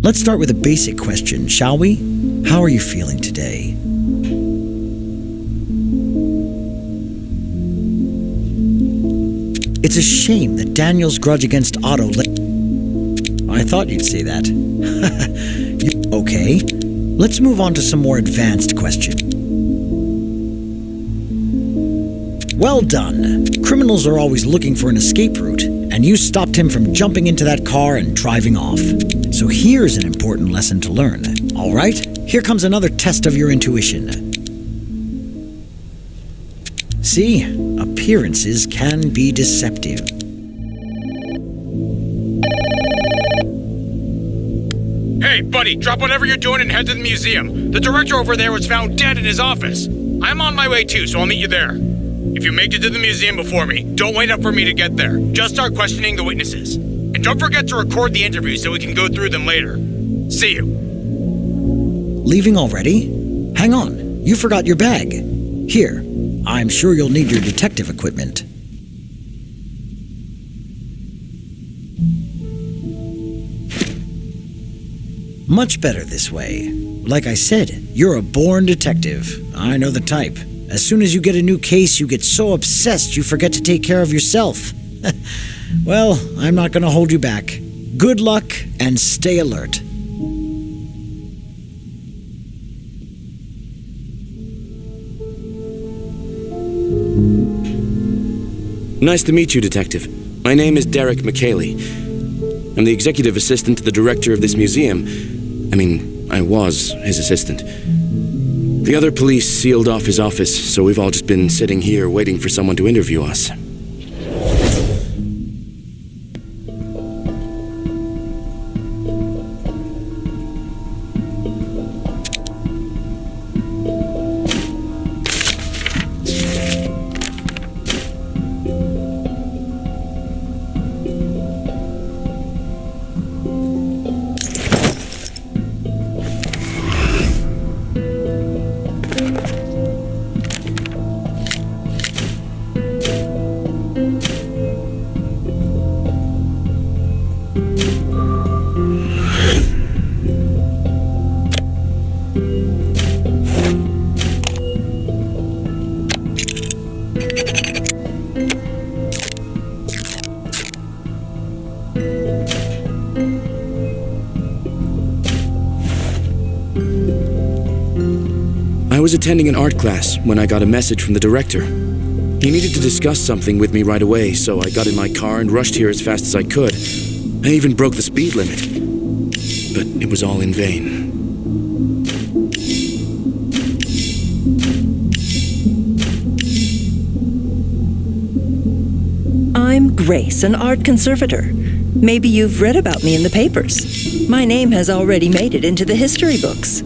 Let's start with a basic question, shall we? How are you feeling today? It's a shame that Daniel's grudge against Otto I thought you'd say that. Okay, let's move on to some more advanced questions. Well done. Criminals are always looking for an escape route, and you stopped him from jumping into that car and driving off. So here's an important lesson to learn. All right, here comes another test of your intuition. See, appearances can be deceptive. Hey, buddy, drop whatever you're doing and head to the museum. The director over there was found dead in his office. I'm on my way too, so I'll meet you there. If you make it to the museum before me, don't wait up for me to get there. Just start questioning the witnesses. And don't forget to record the interviews so we can go through them later. See you. Leaving already? Hang on, you forgot your bag. Here, I'm sure you'll need your detective equipment. Much better this way. Like I said, you're a born detective. I know the type. As soon as you get a new case, you get so obsessed you forget to take care of yourself. Well, I'm not going to hold you back. Good luck and stay alert. Nice to meet you, Detective. My name is Derek McKayley. I'm the executive assistant to the director of this museum. I was his assistant. The other police sealed off his office, so we've all just been sitting here waiting for someone to interview us. I was attending an art class when I got a message from the director. He needed to discuss something with me right away, so I got in my car and rushed here as fast as I could. I even broke the speed limit. But it was all in vain. I'm Grace, an art conservator. Maybe you've read about me in the papers. My name has already made it into the history books.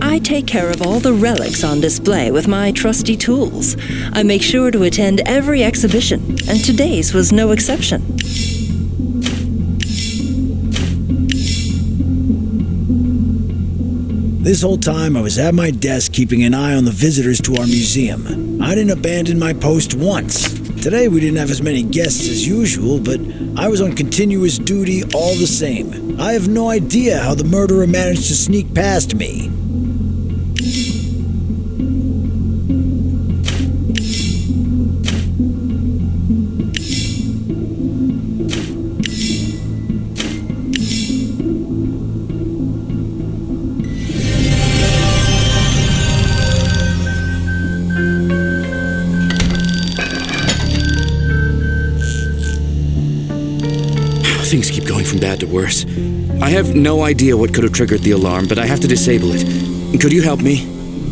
I take care of all the relics on display with my trusty tools. I make sure to attend every exhibition, and today's was no exception. This whole time I was at my desk keeping an eye on the visitors to our museum. I didn't abandon my post once. Today we didn't have as many guests as usual, but I was on continuous duty all the same. I have no idea how the murderer managed to sneak past me. Things keep going from bad to worse. I have no idea what could have triggered the alarm, but I have to disable it. Could you help me?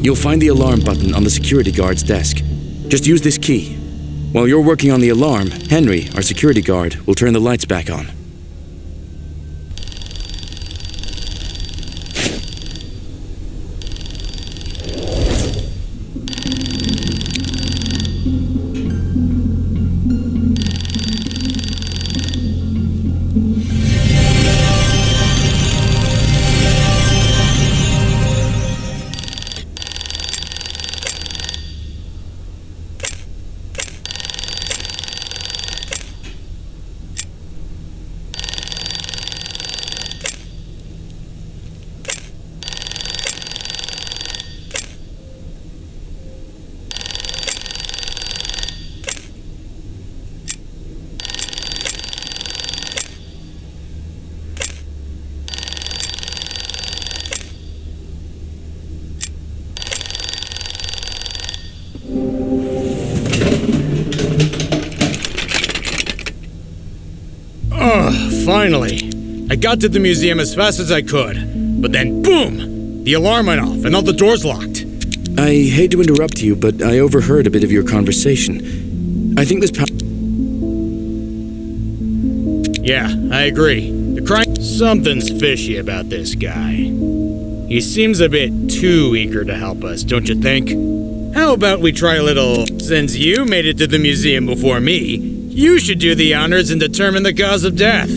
You'll find the alarm button on the security guard's desk. Just use this key. While you're working on the alarm, Henry, our security guard, will turn the lights back on. Finally. I got to the museum as fast as I could, but then boom! The alarm went off and all the doors locked. I hate to interrupt you, but I overheard a bit of your conversation. I think this Yeah, I agree. The crime... Something's fishy about this guy. He seems a bit too eager to help us, don't you think? How about we try a little... Since you made it to the museum before me, you should do the honors and determine the cause of death.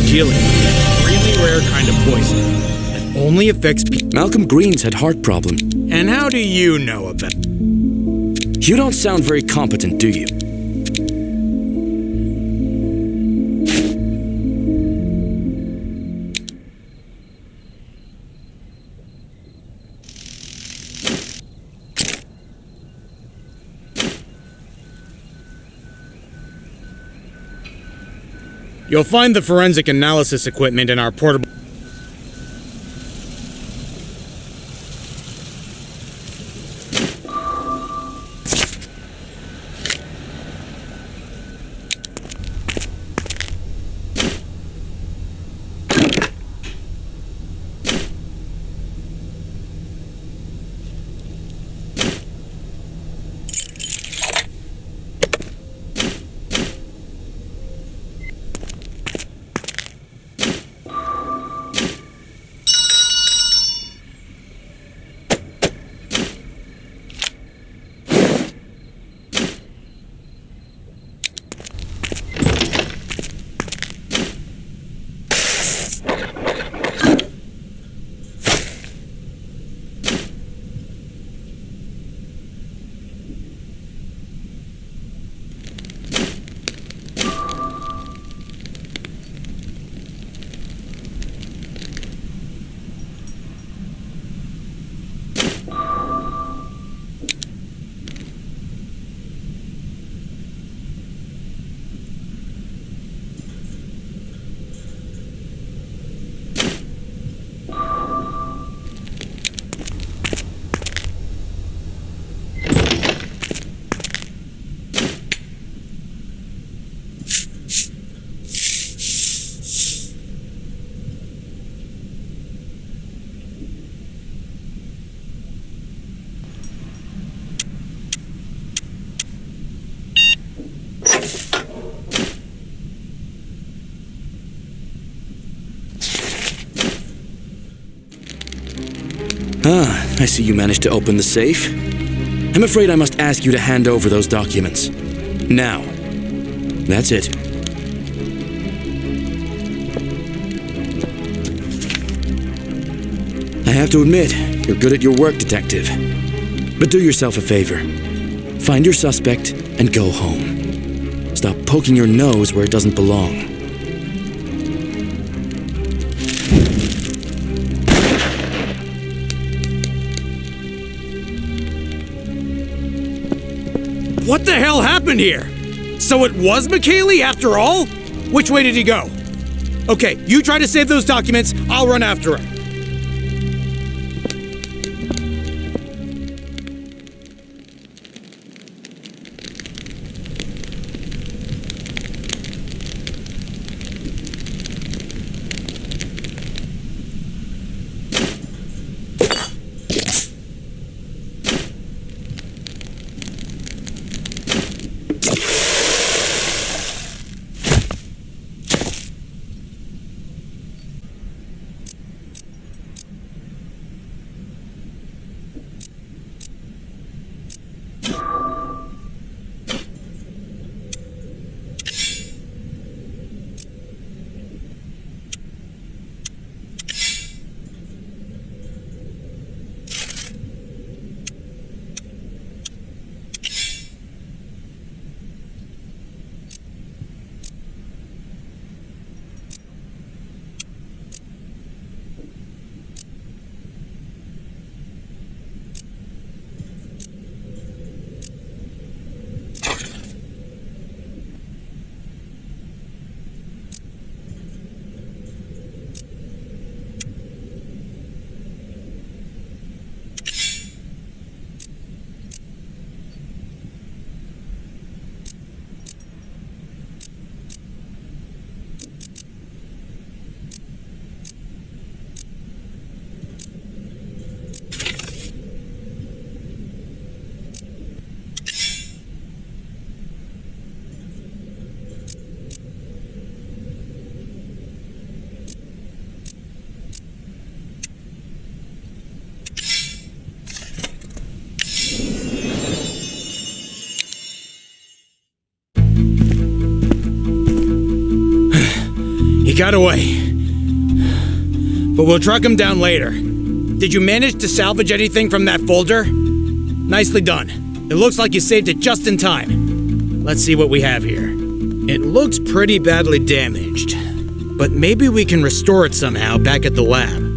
dealing with an extremely rare kind of poison that only affects people. Malcolm Green's had heart problem. And how do you know about it? You don't sound very competent, do you? You'll find the forensic analysis equipment in our portable... I see you managed to open the safe. I'm afraid I must ask you to hand over those documents. Now. That's it. I have to admit, you're good at your work, Detective. But do yourself a favor. Find your suspect and go home. Stop poking your nose where it doesn't belong. What the hell happened here? So it was McKaylee after all? Which way did he go? Okay, you try to save those documents, I'll run after him. got away. But we'll track him down later. Did you manage to salvage anything from that folder? Nicely done. It looks like you saved it just in time. Let's see what we have here. It looks pretty badly damaged, but maybe we can restore it somehow back at the lab.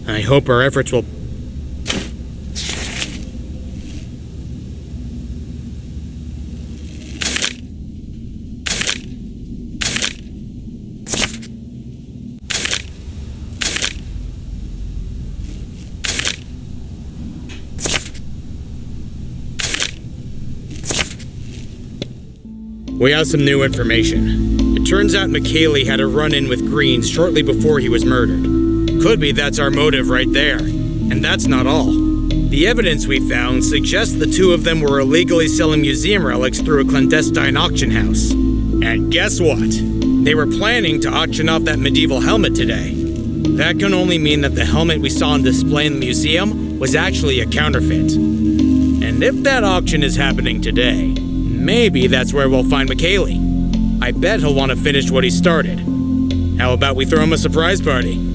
I hope our efforts will... We have some new information. It turns out McKaylee had a run-in with Greens shortly before he was murdered. Could be that's our motive right there. And that's not all. The evidence we found suggests the two of them were illegally selling museum relics through a clandestine auction house. And guess what? They were planning to auction off that medieval helmet today. That can only mean that the helmet we saw on display in the museum was actually a counterfeit. And if that auction is happening today, maybe that's where we'll find McKaylee. I bet he'll want to finish what he started. How about we throw him a surprise party?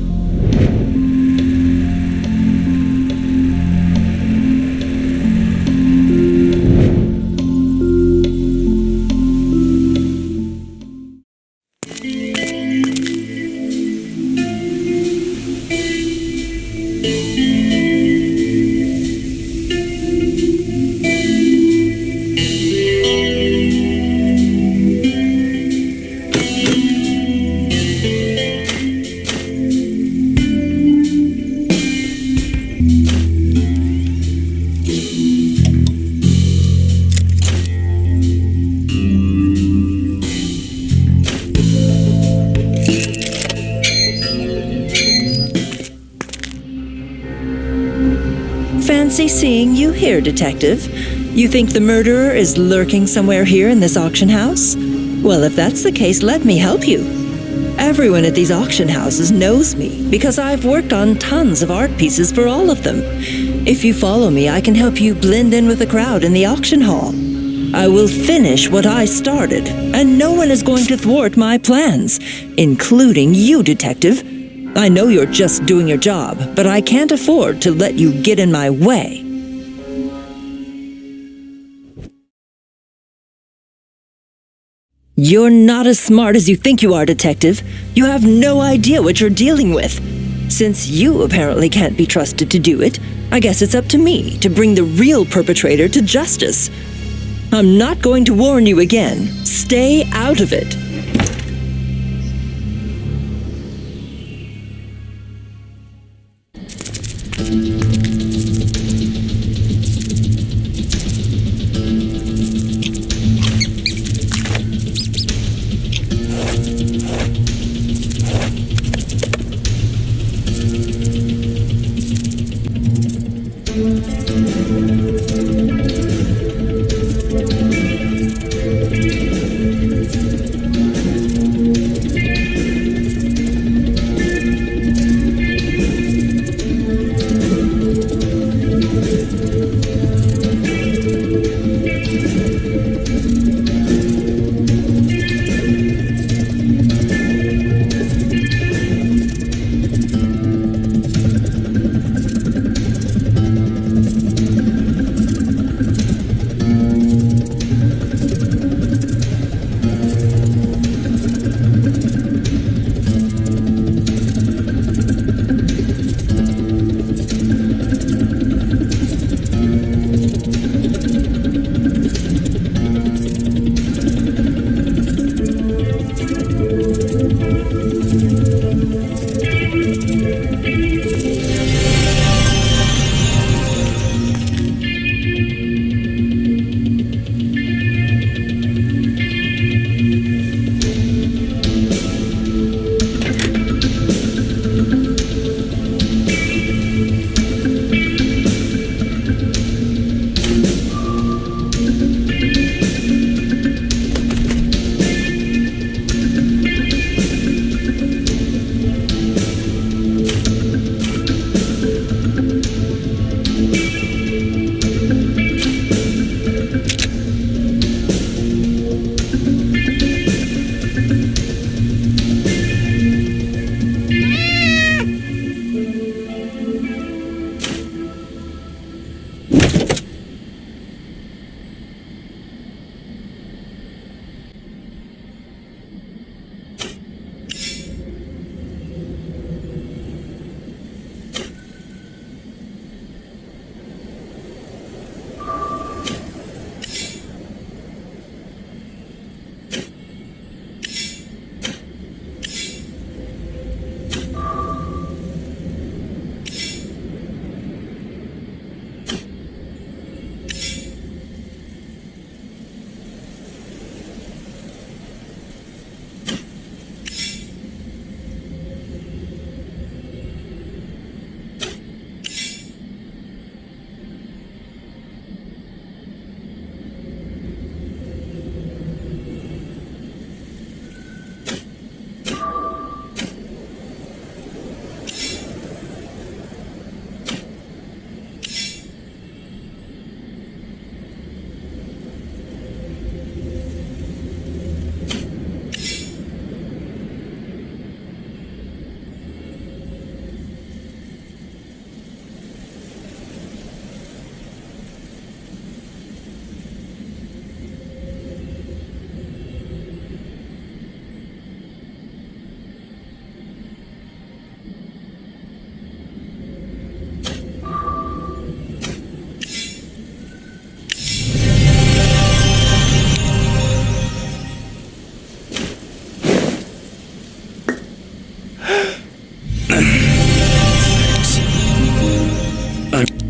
seeing you here, Detective. You think the murderer is lurking somewhere here in this auction house? Well, if that's the case, let me help you. Everyone at these auction houses knows me because I've worked on tons of art pieces for all of them. If you follow me, I can help you blend in with the crowd in the auction hall. I will finish what I started, and no one is going to thwart my plans, including you, Detective. I know you're just doing your job, but I can't afford to let you get in my way. You're not as smart as you think you are, Detective. You have no idea what you're dealing with. Since you apparently can't be trusted to do it, I guess it's up to me to bring the real perpetrator to justice. I'm not going to warn you again. Stay out of it.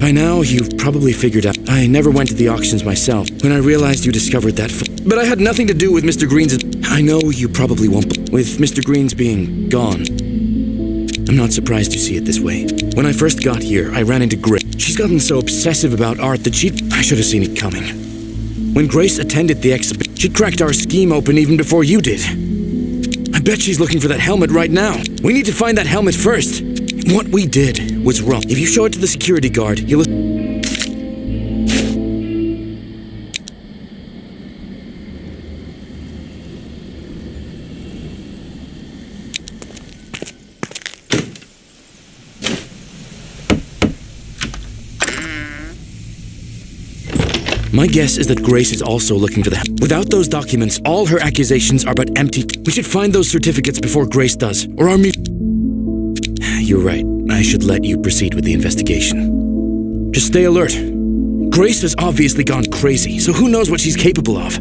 By now, you've probably figured out I never went to the auctions myself. When I realized you discovered that but I had nothing to do with Mr. Green's. I know you probably won't, with Mr. Green's being gone. I'm not surprised you see it this way. When I first got here, I ran into Gray. She's gotten so obsessive about art that I should have seen it coming. When Grace attended the exhibition, she cracked our scheme open even before you did. I bet she's looking for that helmet right now. We need to find that helmet first. What we did was wrong. If you show it to the security guard, he'll... My guess is that Grace is also looking for the... Without those documents, all her accusations are but empty. We should find those certificates before Grace does, or our You're right. I should let you proceed with the investigation. Just stay alert. Grace has obviously gone crazy, so who knows what she's capable of?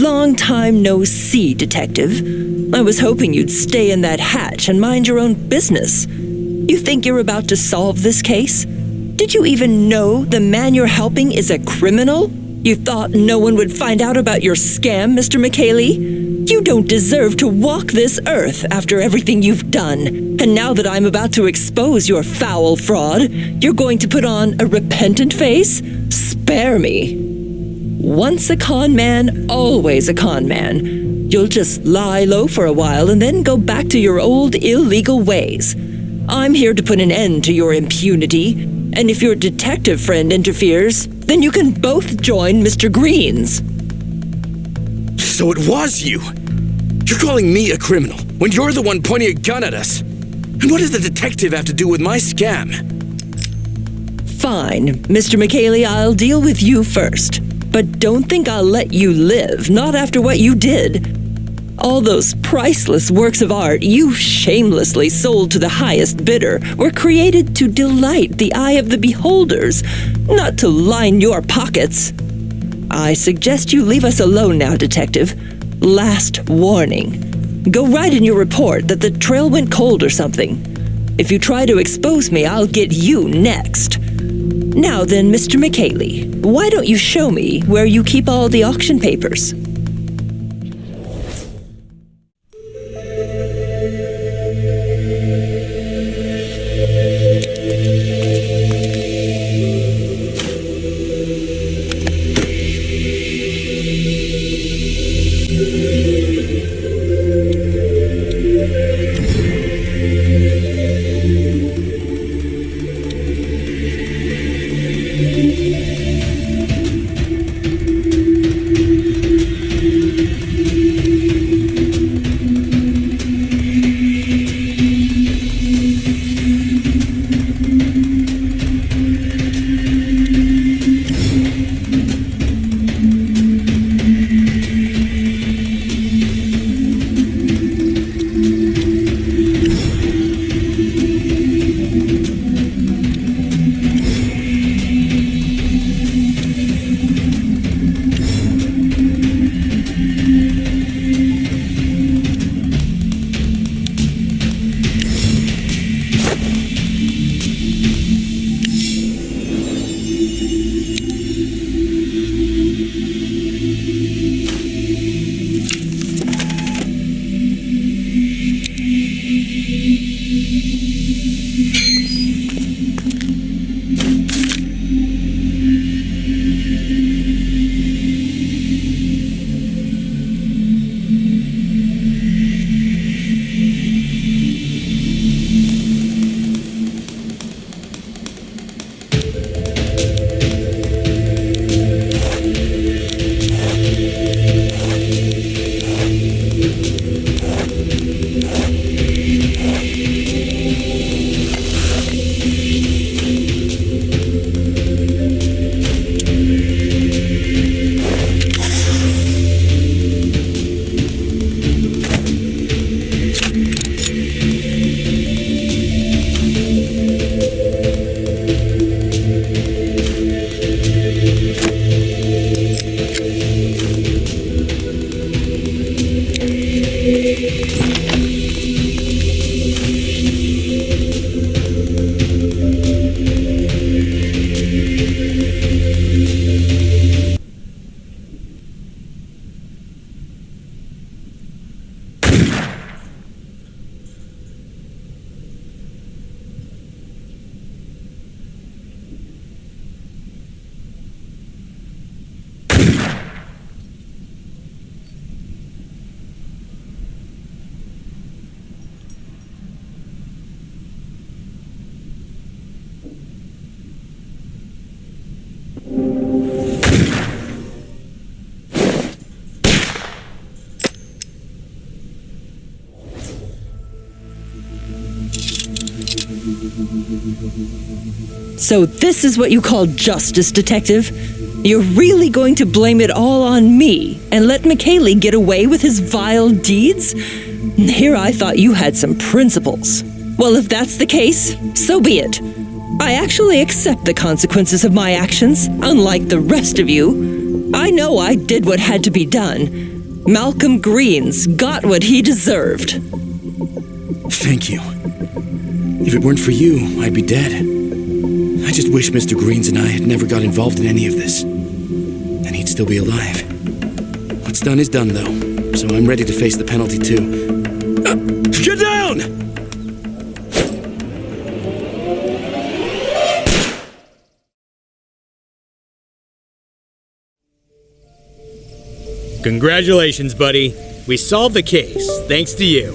Long time no see, Detective. I was hoping you'd stay in that hatch and mind your own business. You think you're about to solve this case? Did you even know the man you're helping is a criminal? You thought no one would find out about your scam, Mr. McKaylee? You don't deserve to walk this earth after everything you've done. And now that I'm about to expose your foul fraud, you're going to put on a repentant face? Spare me. Once a con man, always a con man. You'll just lie low for a while and then go back to your old illegal ways. I'm here to put an end to your impunity, and if your detective friend interferes, then you can both join Mr. Green's. So it was you! You're calling me a criminal when you're the one pointing a gun at us! And what does the detective have to do with my scam? Fine, Mr. McKaylee, I'll deal with you first. But don't think I'll let you live, not after what you did. All those priceless works of art you shamelessly sold to the highest bidder were created to delight the eye of the beholders, not to line your pockets. I suggest you leave us alone now, Detective. Last warning. Go write in your report that the trail went cold or something. If you try to expose me, I'll get you next. Now then, Mr. McKaylee, why don't you show me where you keep all the auction papers? So this is what you call justice, Detective? You're really going to blame it all on me and let McKaylee get away with his vile deeds? Here I thought you had some principles. Well, if that's the case, so be it. I actually accept the consequences of my actions, unlike the rest of you. I know I did what had to be done. Malcolm Green's got what he deserved. Thank you. If it weren't for you, I'd be dead. I just wish Mr. Greens and I had never got involved in any of this. And he'd still be alive. What's done is done, though, so I'm ready to face the penalty, too. Get down! Congratulations, buddy. We solved the case, thanks to you.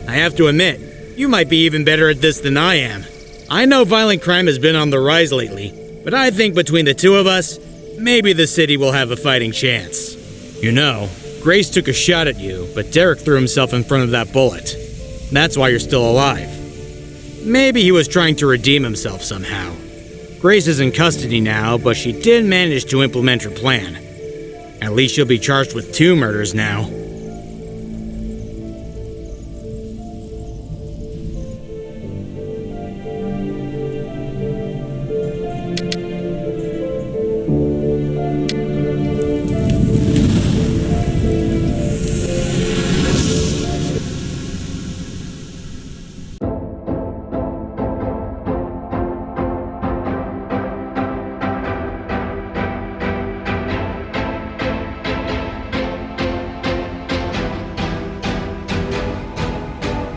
I have to admit, you might be even better at this than I am. I know violent crime has been on the rise lately, but I think between the two of us, maybe the city will have a fighting chance. You know, Grace took a shot at you, but Derek threw himself in front of that bullet. That's why you're still alive. Maybe he was trying to redeem himself somehow. Grace is in custody now, but she did manage to implement her plan. At least she'll be charged with 2 murders now.